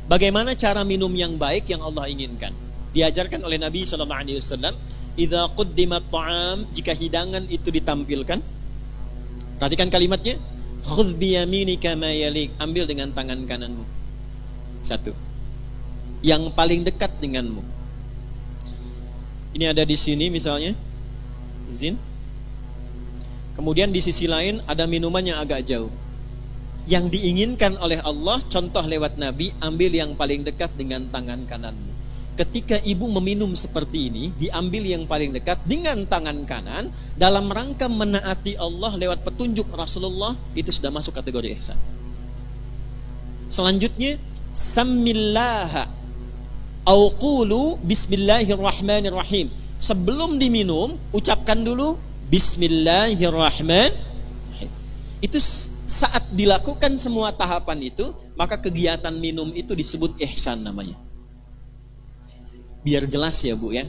Bagaimana cara minum yang baik yang Allah inginkan? Diajarkan oleh Nabi SAW, idza quddimat ta'am, jika hidangan itu ditampilkan, perhatikan kalimatnya, khudh biyaminika ma yalik, ambil dengan tangan kananmu. Satu, yang paling dekat denganmu. Ini ada di sini misalnya, izin. Kemudian di sisi lain ada minuman yang agak jauh. Yang diinginkan oleh Allah, contoh lewat Nabi, ambil yang paling dekat dengan tangan kananmu. Ketika ibu meminum seperti ini, diambil yang paling dekat dengan tangan kanan, dalam rangka menaati Allah lewat petunjuk Rasulullah, itu sudah masuk kategori ihsan. Selanjutnya, samillaha au qulu bismillahirrahmanirrahim. Sebelum diminum, ucapkan dulu bismillahirrahmanirrahim. Itu saat dilakukan semua tahapan itu, maka kegiatan minum itu disebut ihsan namanya. Biar jelas ya Bu ya,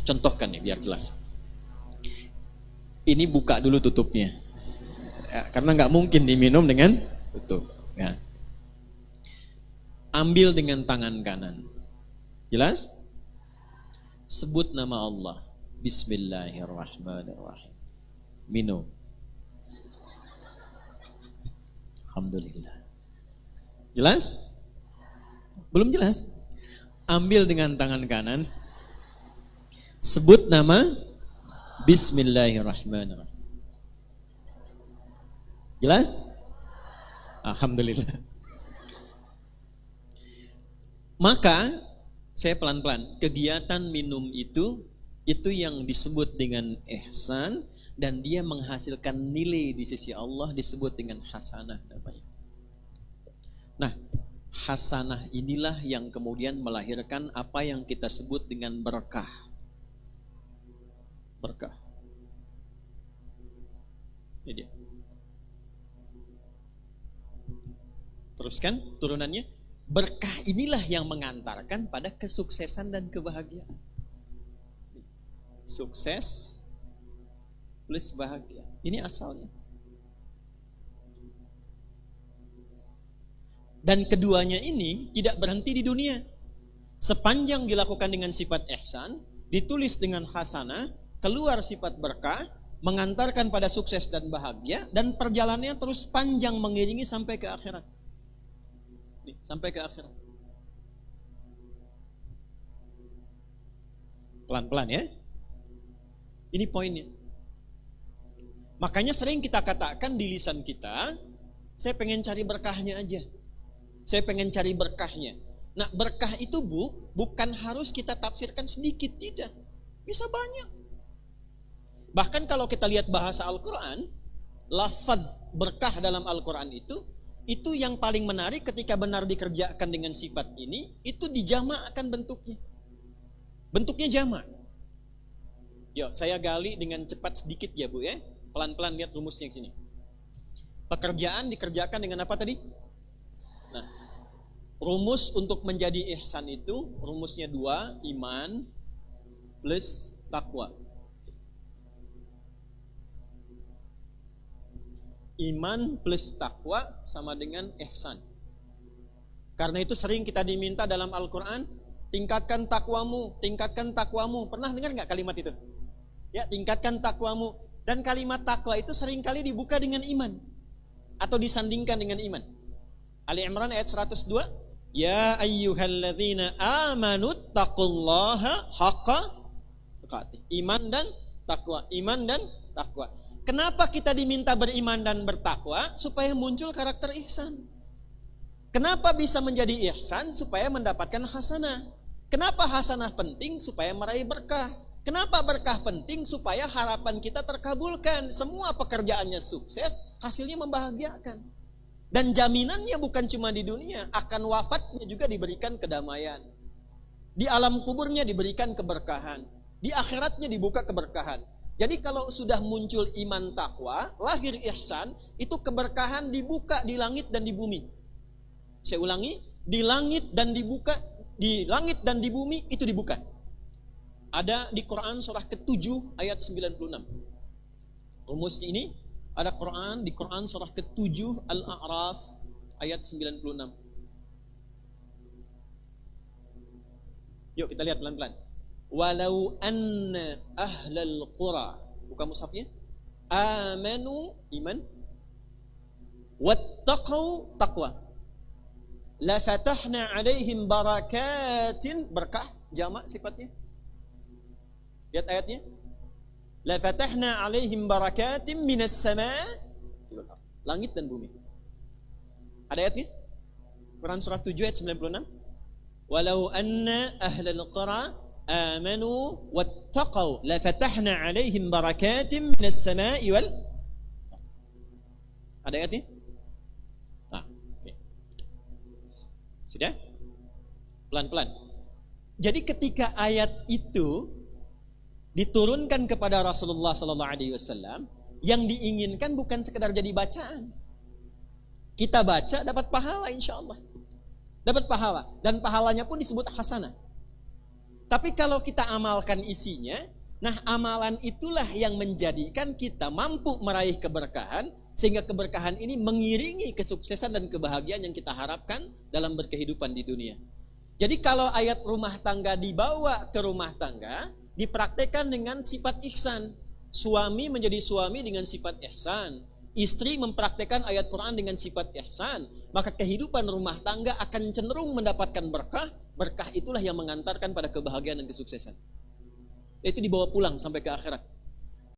contohkan ya biar jelas. Ini buka dulu tutupnya ya, karena nggak mungkin diminum dengan tutup ya. Ambil dengan tangan kanan, jelas. Sebut nama Allah, bismillahirrahmanirrahim, minum. Alhamdulillah. Jelas? Belum jelas? Ambil dengan tangan kanan, sebut nama bismillahirrahmanirrahim. Jelas? Alhamdulillah. Maka saya pelan-pelan, kegiatan minum itu yang disebut dengan ihsan, dan dia menghasilkan nilai di sisi Allah, disebut dengan hasanah namanya. Nah, hasanah inilah yang kemudian melahirkan apa yang kita sebut dengan berkah. Berkah. Ini dia. Teruskan turunannya. Berkah inilah yang mengantarkan pada kesuksesan dan kebahagiaan. Sukses plus bahagia. Ini asalnya. Dan keduanya ini tidak berhenti di dunia. Sepanjang dilakukan dengan sifat ihsan, ditulis dengan hasanah, keluar sifat berkah, mengantarkan pada sukses dan bahagia, dan perjalanannya terus panjang mengiringi sampai ke akhirat. Sampai ke akhirat. Pelan-pelan ya. Ini poinnya. Makanya sering kita katakan di lisan kita, saya pengen cari berkahnya aja. Saya pengen cari berkahnya. Nah, berkah itu bukan harus kita tafsirkan sedikit, tidak. Bisa banyak. Bahkan kalau kita lihat bahasa Al-Quran, lafaz berkah dalam Al-Quran itu yang paling menarik ketika benar dikerjakan dengan sifat ini, itu dijamakkan bentuknya. Bentuknya jamak. Yuk, saya gali dengan cepat sedikit ya Bu ya. Pelan-pelan lihat rumusnya sini. Pekerjaan dikerjakan dengan apa tadi? Nah, rumus untuk menjadi ihsan itu rumusnya 2, iman plus takwa. Iman plus takwa sama dengan ihsan. Karena itu sering kita diminta dalam Al-Quran, tingkatkan takwamu, tingkatkan takwamu. Pernah dengar nggak kalimat itu? Ya, tingkatkan takwamu. Dan kalimat takwa itu seringkali dibuka dengan iman atau disandingkan dengan iman. Ali Imran ayat 102, ya ayyuhalladzina amanu taqullaha haqqa tuqatih. Iman dan takwa, iman dan takwa. Kenapa kita diminta beriman dan bertakwa? Supaya muncul karakter ihsan. Kenapa bisa menjadi ihsan? Supaya mendapatkan hasanah. Kenapa hasanah penting? Supaya meraih berkah. Kenapa berkah penting? Supaya harapan kita terkabulkan. Semua pekerjaannya sukses, hasilnya membahagiakan. Dan jaminannya bukan cuma di dunia, akan wafatnya juga diberikan kedamaian. Di alam kuburnya diberikan keberkahan. Di akhiratnya dibuka keberkahan. Jadi kalau sudah muncul iman takwa, lahir ihsan, itu keberkahan dibuka di langit dan di bumi. Saya ulangi, di langit dan dibuka, di langit dan di bumi itu dibuka. Ada di Quran surah ke-7 ayat 96. Rumus ini ada di Quran surah ke-7 Al-A'raf ayat 96. Yuk kita lihat pelan-pelan. Walau anna ahlal qura, buka mushafnya, amanu, iman, wattaqau, taqwa, la fatahna alaihim barakatin, berkah, jamak sifatnya. Lihat ayatnya. La fatahna alaihim barakatin minas sama', langit dan bumi. Ada ayatnya? Quran surah 7 ayat 96. Walau anna ahlal qura amanu wattaqau la fatahna alaihim barakatin minas sama'i wal. Ada ayatnya? Okay. Sudah? Pelan-pelan. Jadi ketika ayat itu diturunkan kepada Rasulullah sallallahu alaihi wasallam, yang diinginkan bukan sekedar jadi bacaan. Kita baca dapat pahala insyaallah. Dapat pahala dan pahalanya pun disebut hasanah. Tapi kalau kita amalkan isinya, nah amalan itulah yang menjadikan kita mampu meraih keberkahan, sehingga keberkahan ini mengiringi kesuksesan dan kebahagiaan yang kita harapkan dalam berkehidupan di dunia. Jadi kalau ayat rumah tangga dibawa ke rumah tangga, dipraktekkan dengan sifat ihsan. Suami menjadi suami dengan sifat ihsan, istri mempraktekkan ayat Quran dengan sifat ihsan, maka kehidupan rumah tangga akan cenderung mendapatkan berkah. Berkah itulah yang mengantarkan pada kebahagiaan dan kesuksesan. Itu dibawa pulang sampai ke akhirat.